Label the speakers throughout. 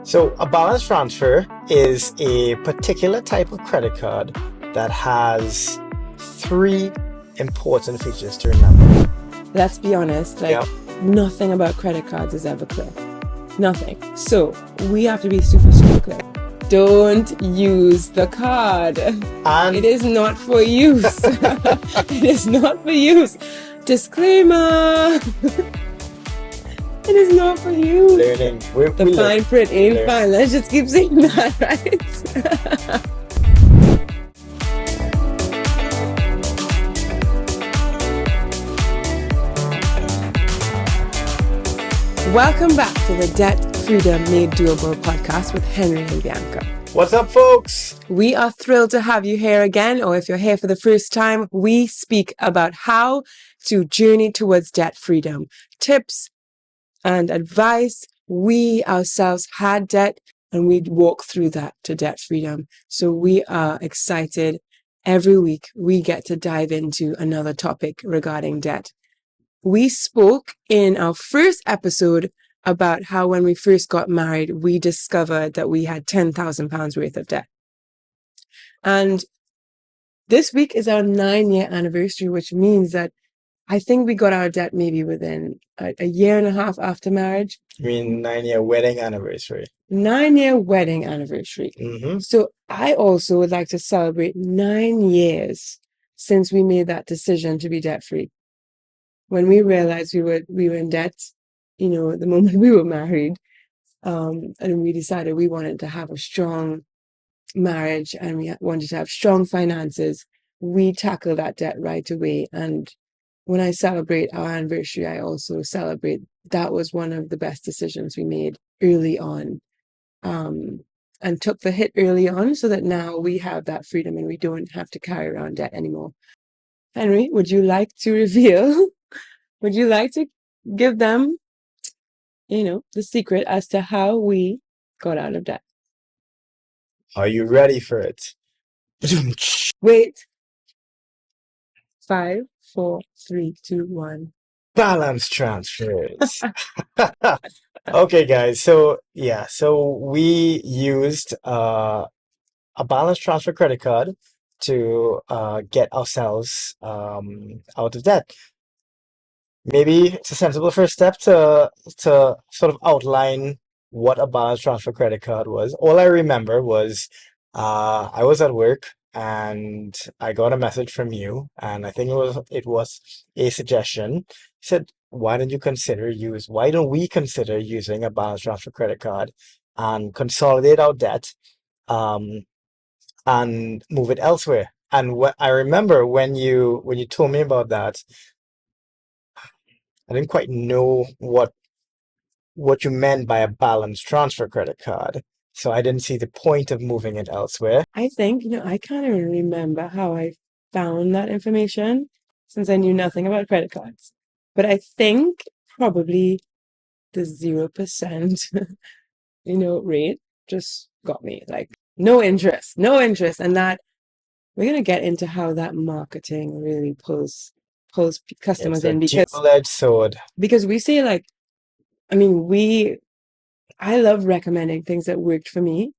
Speaker 1: So, a balance transfer is a particular type of credit card that has three important features to remember.
Speaker 2: Let's be honest,
Speaker 1: Yeah.
Speaker 2: nothing about credit cards is ever clear. Nothing. So we have to be super, super clear. Don't use the card.
Speaker 1: And
Speaker 2: It is not for use. It is not for use. Disclaimer. It is not for use.
Speaker 1: learning.
Speaker 2: The fine print ain't fine. Let's just keep saying that, right? Welcome back to the Debt Freedom Made Doable podcast with Henry and Bianca.
Speaker 1: What's up, folks?
Speaker 2: We are thrilled to have you here again, or if you're here for the first time, we speak about how to journey towards debt freedom, tips and advice. We ourselves had debt and we walk through that to debt freedom. So we are excited. Every week we get to dive into another topic regarding debt. We spoke in our first episode about how when we first got married, we discovered that we had £10,000 worth of debt. And this week is our 9-year anniversary, which means that I think we got our debt maybe within a year and a half after marriage.
Speaker 1: I mean, 9-year wedding anniversary.
Speaker 2: 9-year wedding anniversary.
Speaker 1: Mm-hmm.
Speaker 2: So I also would like to celebrate 9 years since we made that decision to be debt free. When we realized we were in debt, the moment we were married, and we decided we wanted to have a strong marriage and we wanted to have strong finances, we tackled that debt right away. And when I celebrate our anniversary, I also celebrate that was one of the best decisions we made early on, and took the hit early on so that now we have that freedom and we don't have to carry around debt anymore. Henry, would you like to reveal? Would you like to give them, the secret as to how we got out of debt?
Speaker 1: Are you ready for it?
Speaker 2: Wait. 5, 4, 3, 2, 1.
Speaker 1: Balance transfers. Okay, guys. So we used a balance transfer credit card to get ourselves out of debt. Maybe it's a sensible first step to sort of outline what a balance transfer credit card was. All I remember was I was at work and I got a message from you, and I think it was a suggestion. You said, why don't we consider using a balance transfer credit card and consolidate our debt and move it elsewhere? And what I remember when you told me about that, I didn't quite know what you meant by a balance transfer credit card. So I didn't see the point of moving it elsewhere.
Speaker 2: I think, I can't even remember how I found that information since I knew nothing about credit cards. But I think probably the 0%, rate just got me like no interest. And that we're going to get into how that marketing really pulls customers
Speaker 1: It's a
Speaker 2: in
Speaker 1: double-edged sword.
Speaker 2: because we say I love recommending things that worked for me,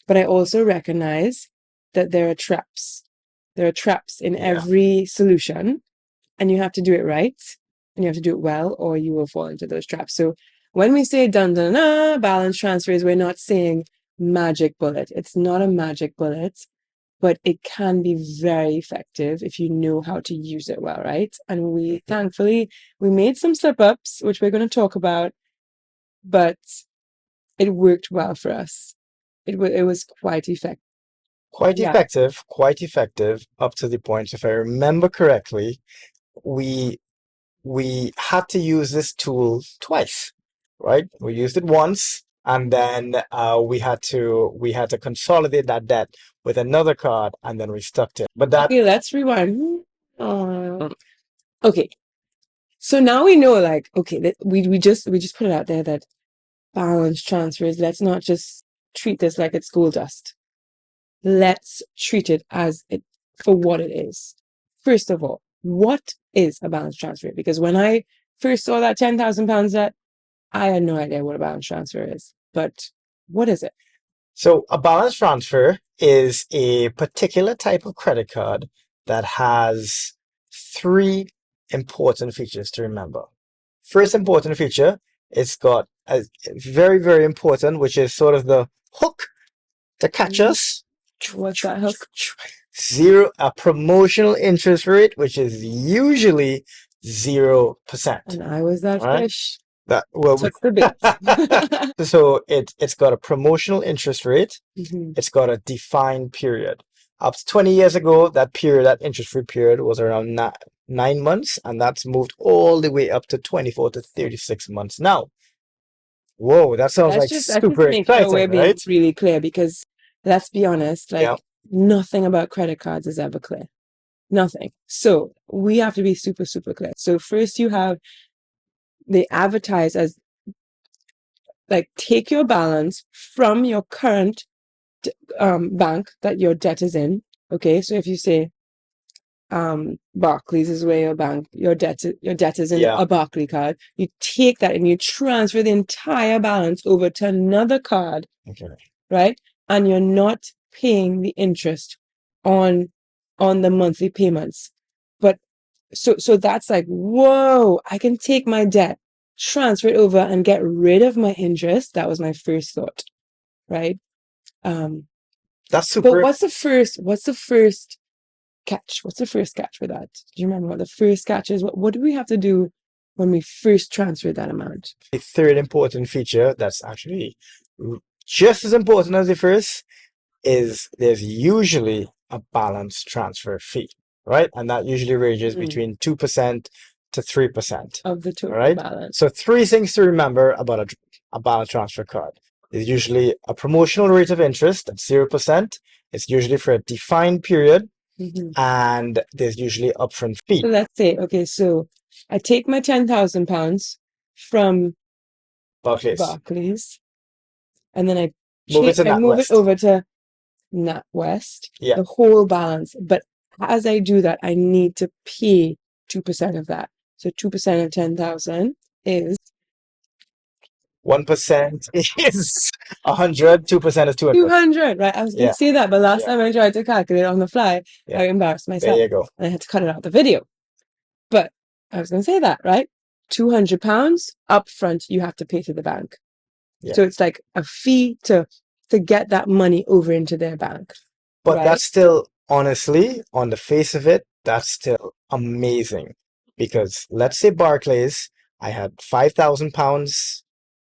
Speaker 2: but I also recognize that there are traps. There are traps in every solution, and you have to do it right, and you have to do it well, or you will fall into those traps. So when we say dun dun dun, balance transfers, we're not saying magic bullet. It's not a magic bullet, but it can be very effective if you know how to use it well, right? And we made some slip-ups, which we're going to talk about, but it worked well for us. It was quite effective.
Speaker 1: Quite effective up to the point, if I remember correctly, we had to use this tool twice, right? We used it once, and then we had to consolidate that debt with another card, and then we stuck to it. But that
Speaker 2: Okay, let's rewind. Okay, so now we know, we just put it out there that balance transfers. Let's not just treat this like it's gold dust. Let's treat it for what it is. First of all, what is a balance transfer? Because when I first saw that £10,000 debt, I had no idea what a balance transfer is. But What is it?
Speaker 1: So a balance transfer is a particular type of credit card that has three important features to remember. First important feature, it's got a very, very important, which is sort of the hook to catch
Speaker 2: Mhm.
Speaker 1: us.
Speaker 2: What's that hook?
Speaker 1: A promotional interest rate, which is usually 0%.
Speaker 2: And I was that
Speaker 1: All right.
Speaker 2: fish.
Speaker 1: That well,
Speaker 2: Took the bait.
Speaker 1: so it's got a promotional interest rate.
Speaker 2: Mhm.
Speaker 1: It's got a defined period. Up to 20 years ago, that interest-free period was around 9 months, and that's moved all the way up to 24 to 36 months now. Whoa, that sounds like
Speaker 2: Let's just
Speaker 1: super
Speaker 2: make sure
Speaker 1: exciting,
Speaker 2: we're being
Speaker 1: right?
Speaker 2: really clear, because let's be honest,
Speaker 1: Yeah.
Speaker 2: like nothing about credit cards is ever clear. Nothing. So we have to be super, super clear. So first they advertise as like, take your balance from your current bank that your debt is in. Okay. So if you say Barclays is where your debt is in
Speaker 1: Yeah.
Speaker 2: a Barclay card, you take that and you transfer the entire balance over to another card,
Speaker 1: Okay.
Speaker 2: right? And you're not paying the interest on the monthly payments. But so that's like, whoa, I can take my debt, transfer it over, and get rid of my interest. That was my first thought, right?
Speaker 1: That's
Speaker 2: But
Speaker 1: super.
Speaker 2: what's the first catch? What's the first catch for that? Do you remember what the first catch is? What do we have to do when we first transfer that amount?
Speaker 1: The third important feature that's actually just as important as the first is there's usually a balance transfer fee, right? And that usually ranges between 2% to 3%.
Speaker 2: Of the
Speaker 1: All
Speaker 2: total
Speaker 1: right.
Speaker 2: balance.
Speaker 1: So three things to remember about a balance transfer card. There's usually a promotional rate of interest at 0%. It's usually for a defined period, and there's usually upfront fee.
Speaker 2: So let's say, okay, so I take my £10,000 from Barclays, and then I
Speaker 1: Move it to
Speaker 2: move it
Speaker 1: NatWest.
Speaker 2: over to NatWest,
Speaker 1: Yeah.
Speaker 2: the whole balance. But as I do that, I need to pay 2% of that. So 2% of 10,000 is
Speaker 1: 1% is 100, 2% is 200.
Speaker 2: 200, right? I was going
Speaker 1: Yeah.
Speaker 2: to say that, but last
Speaker 1: Yeah.
Speaker 2: time I tried to calculate on the fly,
Speaker 1: Yeah.
Speaker 2: I embarrassed
Speaker 1: There
Speaker 2: myself
Speaker 1: you go.
Speaker 2: and I had to cut it out the video. But I was going to say that, right? £200 upfront you have to pay to the bank.
Speaker 1: Yeah.
Speaker 2: So it's like a fee to get that money over into their bank.
Speaker 1: But
Speaker 2: right?
Speaker 1: that's still, honestly, on the face of it, that's still amazing. Because let's say Barclays, I had £5,000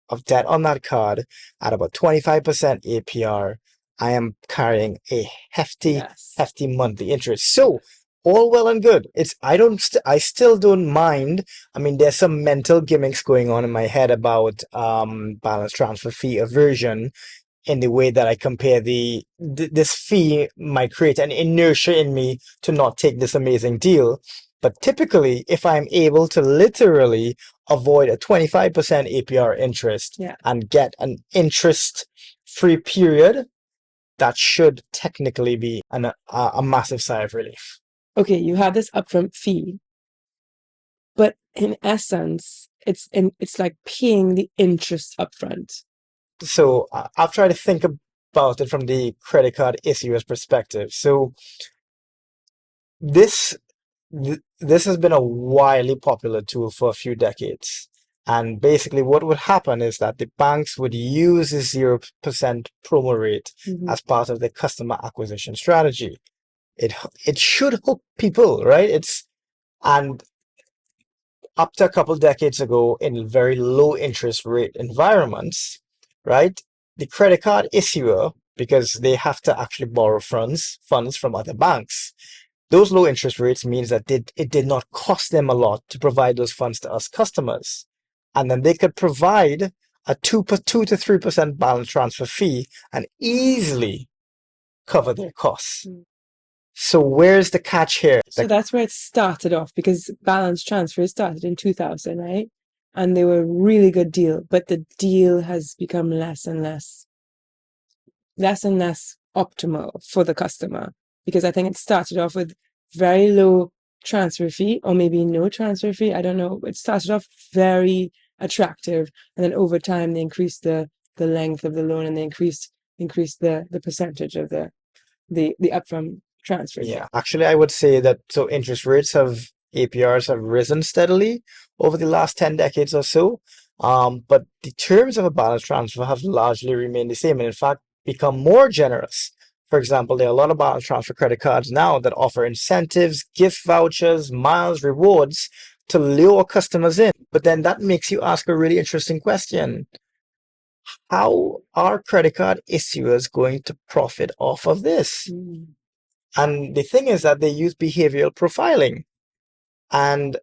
Speaker 1: of debt on that card at about 25% APR. I am carrying a hefty, hefty monthly interest. So all well and good. I still don't mind. I mean, there's some mental gimmicks going on in my head about balance transfer fee aversion, in the way that I compare this fee might create an inertia in me to not take this amazing deal. But typically, if I'm able to literally avoid a 25% APR interest and get an interest-free period, that should technically be a massive sigh of relief.
Speaker 2: Okay, you have this upfront fee, but in essence, it's like paying the interest upfront.
Speaker 1: So I've tried to think about it from the credit card issuer's perspective. So this this has been a widely popular tool for a few decades. And basically, what would happen is that the banks would use the 0% promo rate as part of their customer acquisition strategy. It should hook people, right? And up to a couple decades ago, in very low interest rate environments, right? The credit card issuer, because they have to actually borrow funds from other banks, those low interest rates means that it did not cost them a lot to provide those funds to us customers. And then they could provide a 2 to 3% balance transfer fee and easily cover their costs. So where's the catch here?
Speaker 2: So that's where it started off, because balance transfer started in 2000, right? And they were a really good deal, but the deal has become less and less optimal for the customer, because I think it started off with very low transfer fee, or maybe no transfer fee. I don't know. It started off very attractive, and then over time they increased the the length of the loan, and they increase the percentage of the upfront transfer fee.
Speaker 1: Yeah, actually, I would say that so interest rates have APRs have risen steadily over the last 10 decades or so. But the terms of a balance transfer have largely remained the same and in fact become more generous. For example, there are a lot of balance transfer credit cards now that offer incentives, gift vouchers, miles, rewards to lure customers in. But then that makes you ask a really interesting question. How are credit card issuers going to profit off of this?
Speaker 2: Mm.
Speaker 1: And the thing is that they use behavioral profiling and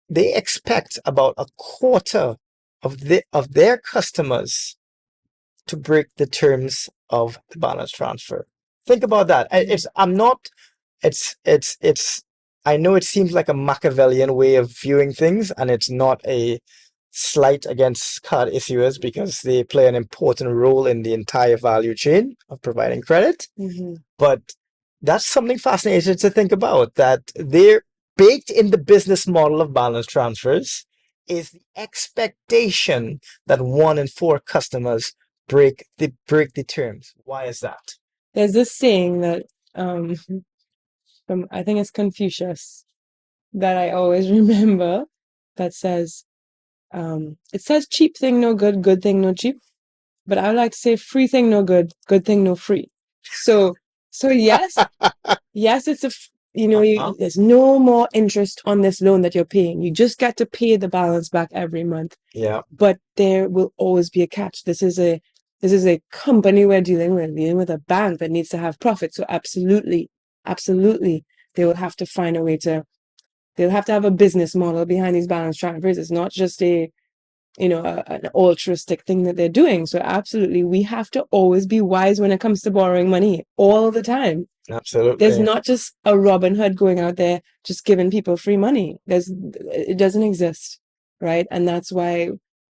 Speaker 1: they expect about a quarter of their customers to break the terms of the balance transfer. Think about that. It's I'm not it's I know it seems like a Machiavellian way of viewing things, and it's not a slight against card issuers because they play an important role in the entire value chain of providing credit.
Speaker 2: Mhm.
Speaker 1: But that's something fascinating to think about that they're baked in the business model of balance transfers is the expectation that 1 in 4 customers break the terms. Why is that?
Speaker 2: There's this saying that um, from I think it's Confucius that I always remember that says it says cheap thing no good, good thing no cheap. But I would like to say free thing no good, good thing no free. So yes, yes,
Speaker 1: Uh-huh.
Speaker 2: there's no more interest on this loan that you're paying. You just get to pay the balance back every month.
Speaker 1: Yeah,
Speaker 2: But there will always be a catch. This is a company we're dealing with a bank that needs to have profit. So absolutely, absolutely, they will have to find a way to. They'll have to have a business model behind these balance transfers. It's not just an altruistic thing that they're doing. So absolutely, we have to always be wise when it comes to borrowing money all the time. There's
Speaker 1: absolutely.
Speaker 2: not just a Robin Hood going out there just giving people free money. It doesn't exist, right? And that's why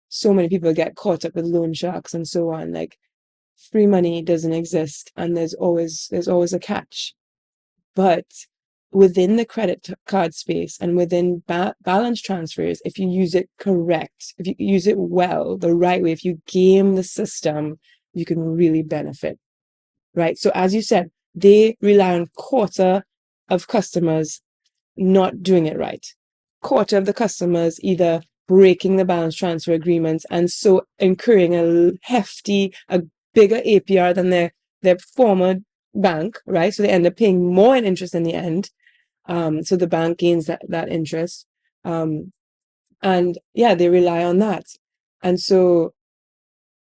Speaker 2: so many people get caught up with loan sharks and so on. Like free money doesn't exist, and there's always a catch. But within the credit card space and within balance transfers, if you use it correct, if you use it well, the right way, if you game the system, you can really benefit, right? So as you said, they rely on quarter of customers not doing it right. Quarter of the customers either breaking the balance transfer agreements and so incurring a bigger APR than their former bank, right? So they end up paying more in interest in the end. So the bank gains that interest. And yeah, they rely on that. And so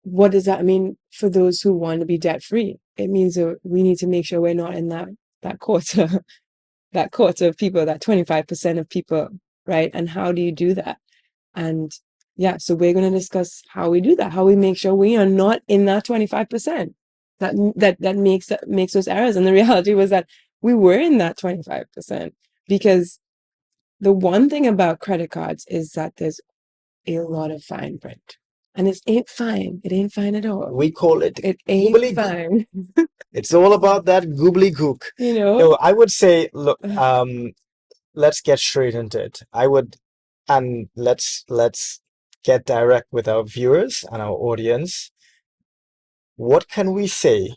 Speaker 2: what does that mean for those who want to be debt free? It means that we need to make sure we're not in that quarter, that quarter of people, that 25% of people, right? And how do you do that? And yeah, so we're going to discuss how we do that, how we make sure we are not in that 25% that makes those errors. And the reality was that we were in that 25% because the one thing about credit cards is that there's a lot of fine print. And it ain't fine. It ain't fine at all.
Speaker 1: We call it
Speaker 2: It ain't
Speaker 1: goobly gook.
Speaker 2: fine.
Speaker 1: It's all about that goobly gook.
Speaker 2: You know?
Speaker 1: No, I would say, look, let's get straight into it. And let's get direct with our viewers and our audience. What can we say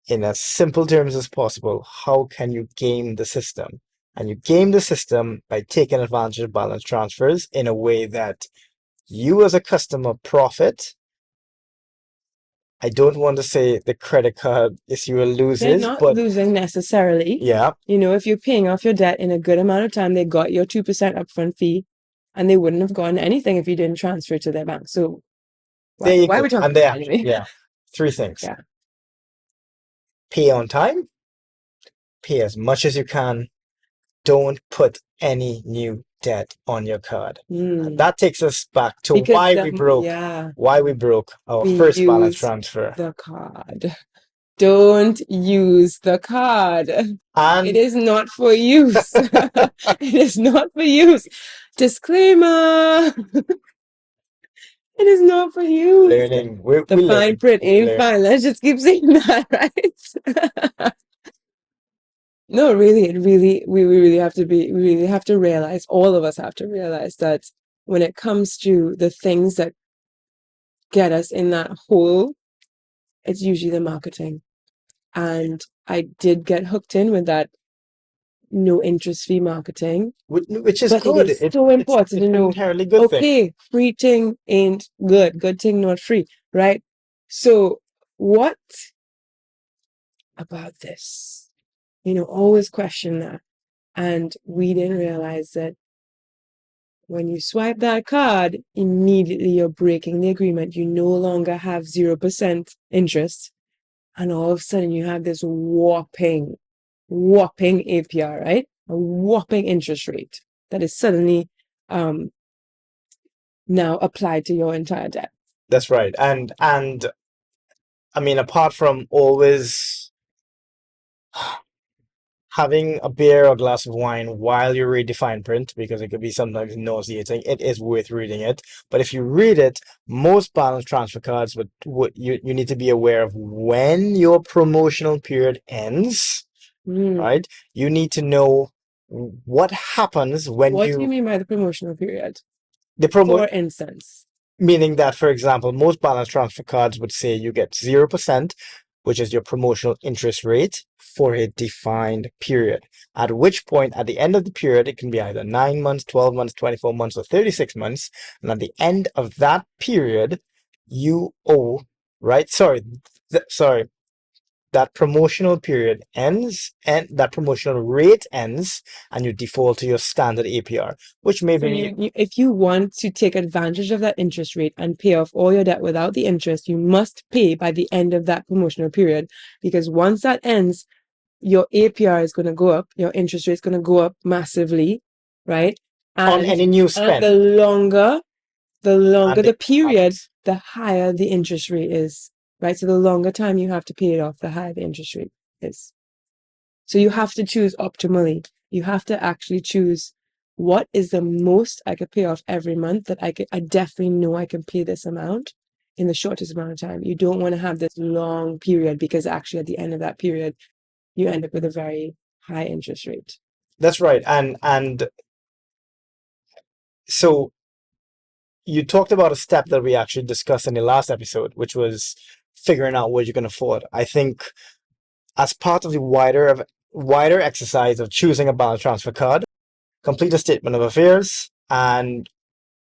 Speaker 1: in as simple terms as possible? How can you game the system? And you game the system by taking advantage of balance transfers in a way that you as a customer profit. I don't want to say the credit card issuer
Speaker 2: They're
Speaker 1: loses,
Speaker 2: not
Speaker 1: but
Speaker 2: losing necessarily.
Speaker 1: yeah,
Speaker 2: If you're paying off your debt in a good amount of time, they got your 2% upfront fee and they wouldn't have gotten anything if you didn't transfer to their bank. So
Speaker 1: there you
Speaker 2: why are
Speaker 1: go.
Speaker 2: we talking
Speaker 1: And
Speaker 2: about
Speaker 1: they
Speaker 2: that
Speaker 1: actually,
Speaker 2: anyway?
Speaker 1: yeah, three things.
Speaker 2: Yeah.
Speaker 1: Pay on time, pay as much as you can, don't put any new debt on your card. And
Speaker 2: Mm.
Speaker 1: that takes us back to
Speaker 2: Because
Speaker 1: why we broke our
Speaker 2: we
Speaker 1: first balance
Speaker 2: use
Speaker 1: transfer.
Speaker 2: the card. Don't use the card. It
Speaker 1: And
Speaker 2: is not for use. It is not for use. Disclaimer. It is not for use.
Speaker 1: learning,
Speaker 2: The
Speaker 1: we
Speaker 2: fine
Speaker 1: learn,
Speaker 2: print
Speaker 1: we
Speaker 2: ain't
Speaker 1: learn.
Speaker 2: fine. Let's just keep saying that, right? No, really, we really have to realize, all of us have to realize that when it comes to the things that get us in that hole, it's usually the marketing. And I did get hooked in with that no interest fee marketing.
Speaker 1: which is
Speaker 2: But it
Speaker 1: good.
Speaker 2: is so important
Speaker 1: It's
Speaker 2: to
Speaker 1: an
Speaker 2: know,
Speaker 1: inherently good thing.
Speaker 2: okay, free thing ain't good. Good thing not free, right? So what about this? Always question that. And we didn't realize that when you swipe that card, immediately you're breaking the agreement. You no longer have 0% interest. And all of a sudden you have this whopping APR, right? A whopping interest rate that is suddenly now applied to your entire debt.
Speaker 1: That's right. And I mean, apart from always having a beer or a glass of wine while you read the fine print, because it could be sometimes nauseating, it is worth reading it. But if you read it, most balance transfer cards would you need to be aware of when your promotional period ends, right? You need to know what happens when
Speaker 2: What do you mean by the promotional period?
Speaker 1: the promo
Speaker 2: For instance,
Speaker 1: meaning that, for example, most balance transfer cards would say you get 0%, which is your promotional interest rate for a defined period. At which point, at the end of the period, it can be either 9 months, 12 months, 24 months, or 36 months. And at the end of that period, you owe, right? Sorry, that promotional period ends and that promotional rate ends, and you default to your standard APR, which may
Speaker 2: so
Speaker 1: be
Speaker 2: if you want to take advantage of that interest rate and pay off all your debt without the interest, you must pay by the end of that promotional period, because once that ends, your APR is going to go up, your interest rate is going to go up massively, right?
Speaker 1: on
Speaker 2: And
Speaker 1: any new
Speaker 2: and
Speaker 1: spend.
Speaker 2: the longer
Speaker 1: And
Speaker 2: the
Speaker 1: the
Speaker 2: period,
Speaker 1: compounds.
Speaker 2: the higher the interest rate is, right? So the longer time you have to pay it off, the higher the interest rate is. So you have to choose optimally. You have to actually choose what is the most I could pay off every month that I definitely know I can pay this amount in the shortest amount of time. You don't want to have this long period, because actually at the end of that period, you end up with a very high interest rate.
Speaker 1: That's right. And so you talked about a step that we actually discussed in the last episode, which was figuring out what you can afford. I think as part of the wider exercise of choosing a balance transfer card, complete a statement of affairs and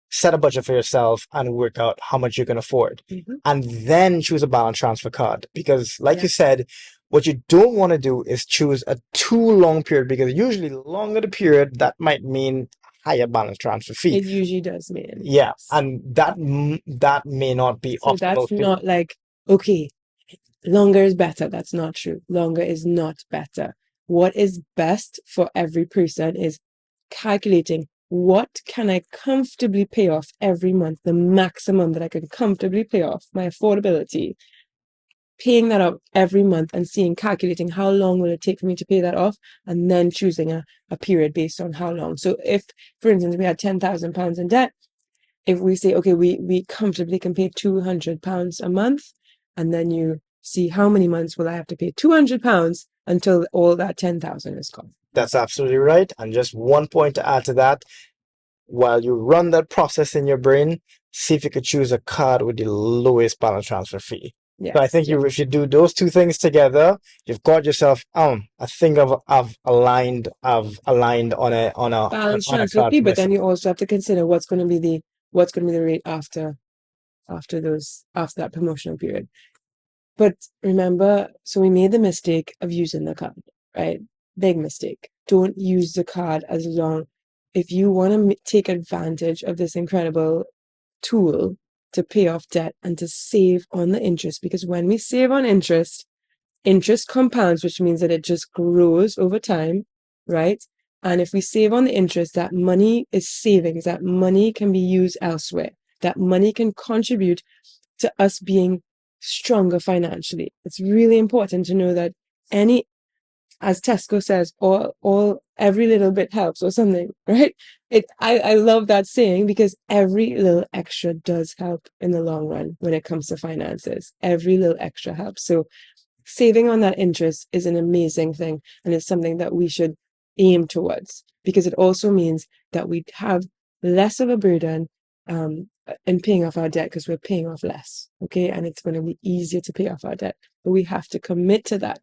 Speaker 1: set a budget for yourself and work out how much you can afford. And then choose a balance transfer card. Because, like you said, what you don't want to do is choose a too long period, because usually the longer the period, that might mean higher balance transfer fee.
Speaker 2: It usually does mean.
Speaker 1: Yeah, and that may not be
Speaker 2: So
Speaker 1: optimal
Speaker 2: that's
Speaker 1: for
Speaker 2: not like, okay, longer is better. That's not true. Longer is not better. What is best for every person is calculating what can I comfortably pay off every month, the maximum that I can comfortably pay off, my affordability, paying that up every month and calculating how long will it take for me to pay that off, and then choosing a period based on how long. So if, for instance, we had £10,000 in debt, if we say, okay, we comfortably can pay £200 a month, and then you see how many months will I have to pay £200 until all that 10,000 is gone.
Speaker 1: That's absolutely right. And just one point to add to that, while you run that process in your brain, see if you could choose a card with the lowest balance transfer fee. So I think if you do those two things together, you've got yourself I think I've aligned on
Speaker 2: balance
Speaker 1: a
Speaker 2: transfer
Speaker 1: card
Speaker 2: fee,
Speaker 1: for
Speaker 2: but then
Speaker 1: myself.
Speaker 2: you also have to consider what's going to be the rate after that promotional period. But remember, so we made the mistake of using the card, right? Big mistake. Don't use the card as long. If you want to take advantage of this incredible tool to pay off debt and to save on the interest, because when we save on interest compounds, which means that it just grows over time, right? And if we save on the interest, that money is savings. That money can be used elsewhere. That money can contribute to us being stronger financially. It's really important to know that as Tesco says, all every little bit helps, or something, right? I love that saying, because every little extra does help in the long run when it comes to finances. Every little extra helps. So saving on that interest is an amazing thing, and it's something that we should aim towards, because it also means that we have less of a burden in paying off our debt because we're paying off less. Okay. And it's going to be easier to pay off our debt, but we have to commit to that.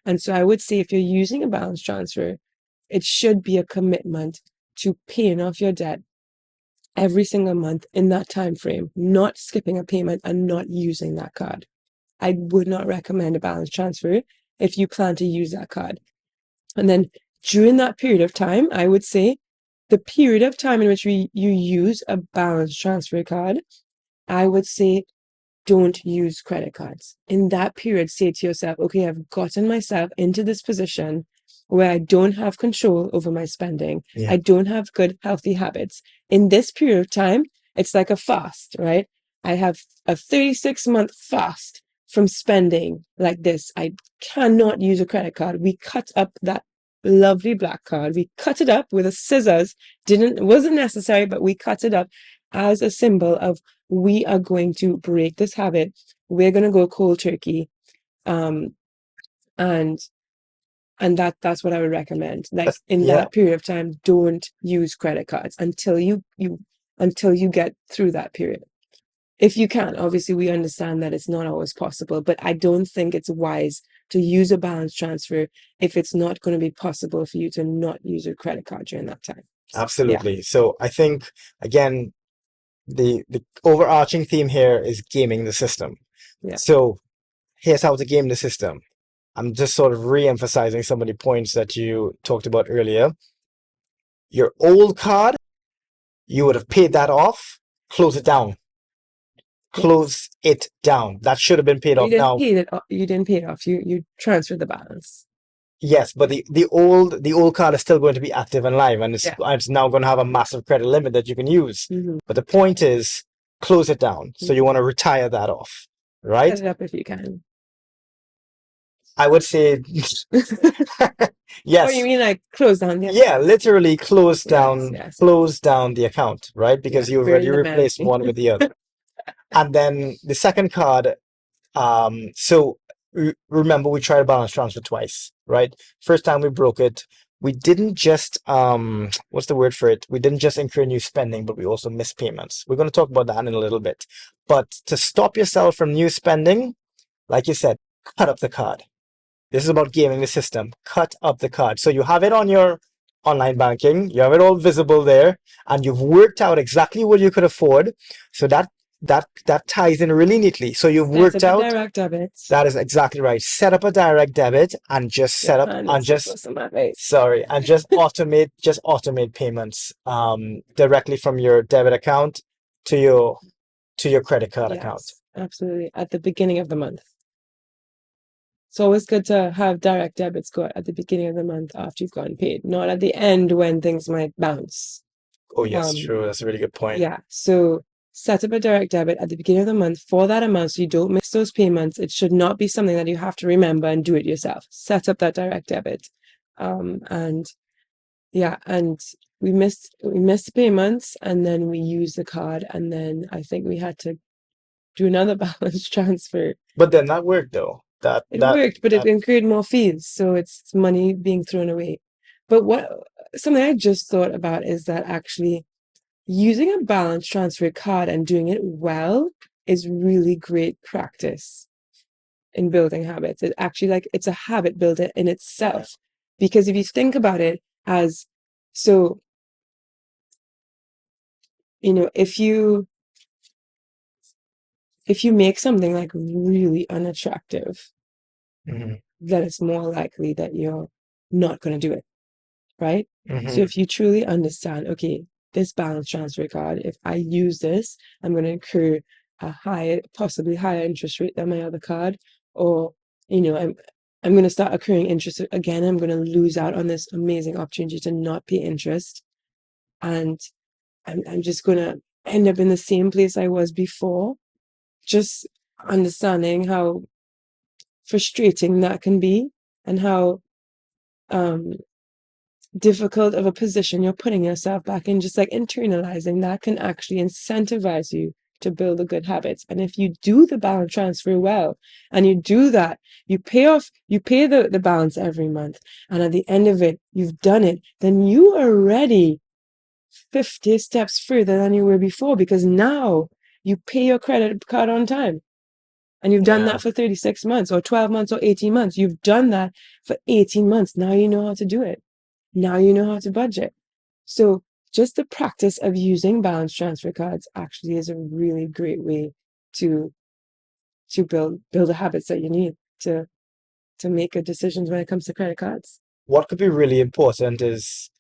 Speaker 2: And so I would say if you're using a balance transfer, it should be a commitment to paying off your debt every single month in that time frame, not skipping a payment and not using that card. I would not recommend a balance transfer if you plan to use that card. And then during that period of time, I would say the period of time in which you use a balance transfer card, I would say don't use credit cards. In that period, say to yourself, okay, I've gotten myself into this position where I don't have control over my spending.
Speaker 1: Yeah.
Speaker 2: I don't have good, healthy habits. In this period of time, it's like a fast, right? I have a 36-month fast from spending like this. I cannot use a credit card. We cut up that lovely black card. We cut it up with a scissors. Wasn't necessary, but we cut it up as a symbol of we are going to break this habit. We're going to go cold turkey. And that's what I would recommend. Like in that period of time, don't use credit cards until you get through that period. If you can, obviously we understand that it's not always possible, but I don't think it's wise to use a balance transfer if it's not going to be possible for you to not use a credit card during that time.
Speaker 1: Absolutely. So I think, again, the overarching theme here is gaming the system.
Speaker 2: Yeah.
Speaker 1: So here's how to game the system. I'm just sort of re-emphasizing some of the points that you talked about earlier. Your old card, you would have paid that off, close it down. Close it down. That should have been paid off now.
Speaker 2: You didn't pay it off. You transferred the balance.
Speaker 1: Yes, but the old card is still going to be active and live, and it's now going to have a massive credit limit that you can use.
Speaker 2: Mm-hmm.
Speaker 1: But the point is, close it down. So you want to retire that off, right?
Speaker 2: Set it up if you can.
Speaker 1: I would say yes.
Speaker 2: Oh, you mean like close down the account?
Speaker 1: Yeah, literally close down the account, right? Because you've already replaced one with the other. And then the second card, so remember we tried balance transfer twice, right? First time we broke it, we didn't just what's the word for it? We didn't just incur new spending, but we also missed payments. We're going to talk about that in a little bit. But to stop yourself from new spending, like you said, cut up the card. This is about gaming the system. Cut up the card. So you have it on your online banking, you have it all visible there, and you've worked out exactly what you could afford. So that ties in really neatly. So you've worked out
Speaker 2: direct debits.
Speaker 1: That is exactly right. Set up a direct debit and just automate payments directly from your debit account to your credit card account.
Speaker 2: Absolutely. At the beginning of the month. It's always good to have direct debits go at the beginning of the month after you've gotten paid, not at the end when things might bounce.
Speaker 1: Oh, yes, true. That's a really good point.
Speaker 2: Yeah. So set up a direct debit at the beginning of the month for that amount so you don't miss those payments. It should not be something that you have to remember and do it yourself. Set up that direct debit. And we missed payments, and then we used the card, and then I think we had to do another balance transfer.
Speaker 1: But then that worked though.
Speaker 2: It worked, but it incurred more fees, so it's money being thrown away. But something I just thought about is that actually using a balance transfer card and doing it well is really great practice in building habits. It actually it's a habit builder in itself. Because if you think about it as so, if you make something like really unattractive,
Speaker 1: mm-hmm.
Speaker 2: then it's more likely that you're not going to do it, right?
Speaker 1: Mm-hmm.
Speaker 2: So if you truly understand, okay, this balance transfer card, if I use this, I'm going to incur a possibly higher interest rate than my other card, or I'm going to start accruing interest again. I'm going to lose out on this amazing opportunity to not pay interest, and I'm just going to end up in the same place I was before. Just understanding how frustrating that can be and how difficult of a position you're putting yourself back in, just like internalizing that can actually incentivize you to build the good habits. And if you do the balance transfer well, and you do that, you pay the balance every month, and at the end of it, you've done it, then you are ready 50 steps further than you were before, because now you pay your credit card on time. And you've done
Speaker 1: Yeah.
Speaker 2: that for 36 months or 12 months or 18 months. You've done that for 18 months. Now you know how to do it. Now you know how to budget. So just the practice of using balance transfer cards actually is a really great way to build the habits that you need to make good decisions when it comes to credit cards.
Speaker 1: What could be really important is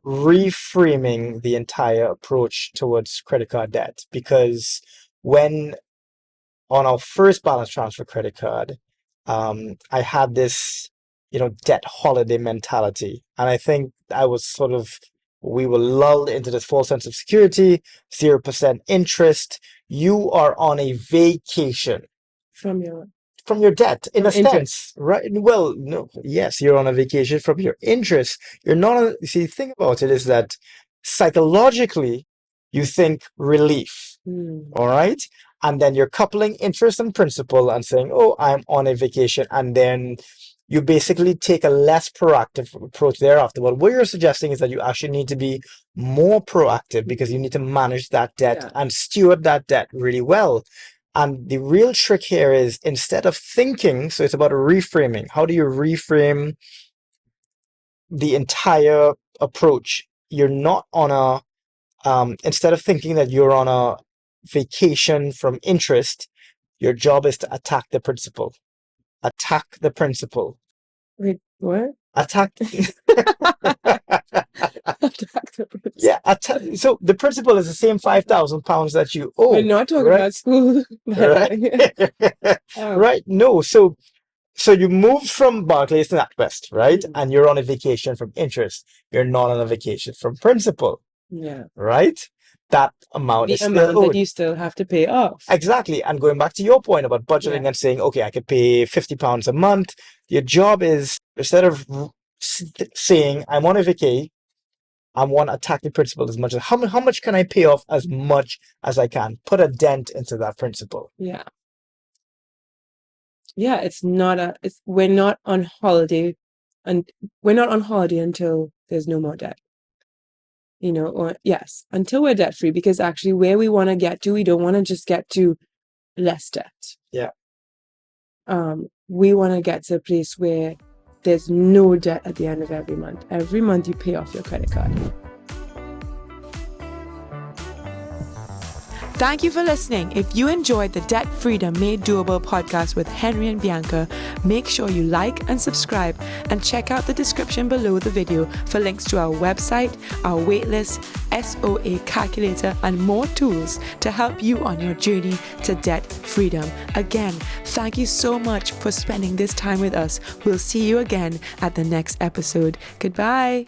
Speaker 1: reframing the entire approach towards credit card debt, because when on our first balance transfer credit card, I had this, debt holiday mentality. And I think we were lulled into this false sense of security, 0% interest. You are on a vacation
Speaker 2: From your
Speaker 1: debt, in
Speaker 2: from
Speaker 1: a
Speaker 2: interest.
Speaker 1: sense, right? Well, no, yes, you're on a vacation from your interest. You're not on, see, the thing about it is that psychologically, you think relief. All right. And then you're coupling interest and principal and saying, oh, I'm on a vacation. And then you basically take a less proactive approach thereafter. But what you're suggesting is that you actually need to be more proactive, because you need to manage that debt
Speaker 2: Yeah.
Speaker 1: and steward that debt really well. And the real trick here is, instead of thinking, so it's about reframing. How do you reframe the entire approach? You're not on instead of thinking that you're on a vacation from interest, your job is to attack the principal. Attack the principal.
Speaker 2: Wait, what?
Speaker 1: Attack.
Speaker 2: Attack the principal.
Speaker 1: Yeah. So the principal is the same £5,000 that you owe.
Speaker 2: We're not talking
Speaker 1: right?
Speaker 2: about school.
Speaker 1: Right. Right. No. So you moved from Barclays to NatWest, right? And you're on a vacation from interest. You're not on a vacation from principal.
Speaker 2: Yeah.
Speaker 1: Right? That amount
Speaker 2: The
Speaker 1: is still
Speaker 2: amount that
Speaker 1: owed.
Speaker 2: you still have to pay off.
Speaker 1: Exactly. And going back to your point about budgeting
Speaker 2: Yeah.
Speaker 1: and saying, okay, I could pay £50 a month. Your job is, instead of saying, I'm on a vacay, I want to attack the principal as much as how much can I pay off as much as I can? Put a dent into that principal.
Speaker 2: Yeah. Yeah, we're not on holiday, and we're not on holiday until there's no more debt. Or yes, until we're debt free, because actually where we want to get to, we don't want to just get to less debt.
Speaker 1: Yeah.
Speaker 2: We want to get to a place where there's no debt at the end of every month. Every month you pay off your credit card.
Speaker 3: Thank you for listening. If you enjoyed the Debt Freedom Made Doable podcast with Henry and Bianca, make sure you like and subscribe, and check out the description below the video for links to our website, our waitlist, SOA calculator, and more tools to help you on your journey to debt freedom. Again, thank you so much for spending this time with us. We'll see you again at the next episode. Goodbye.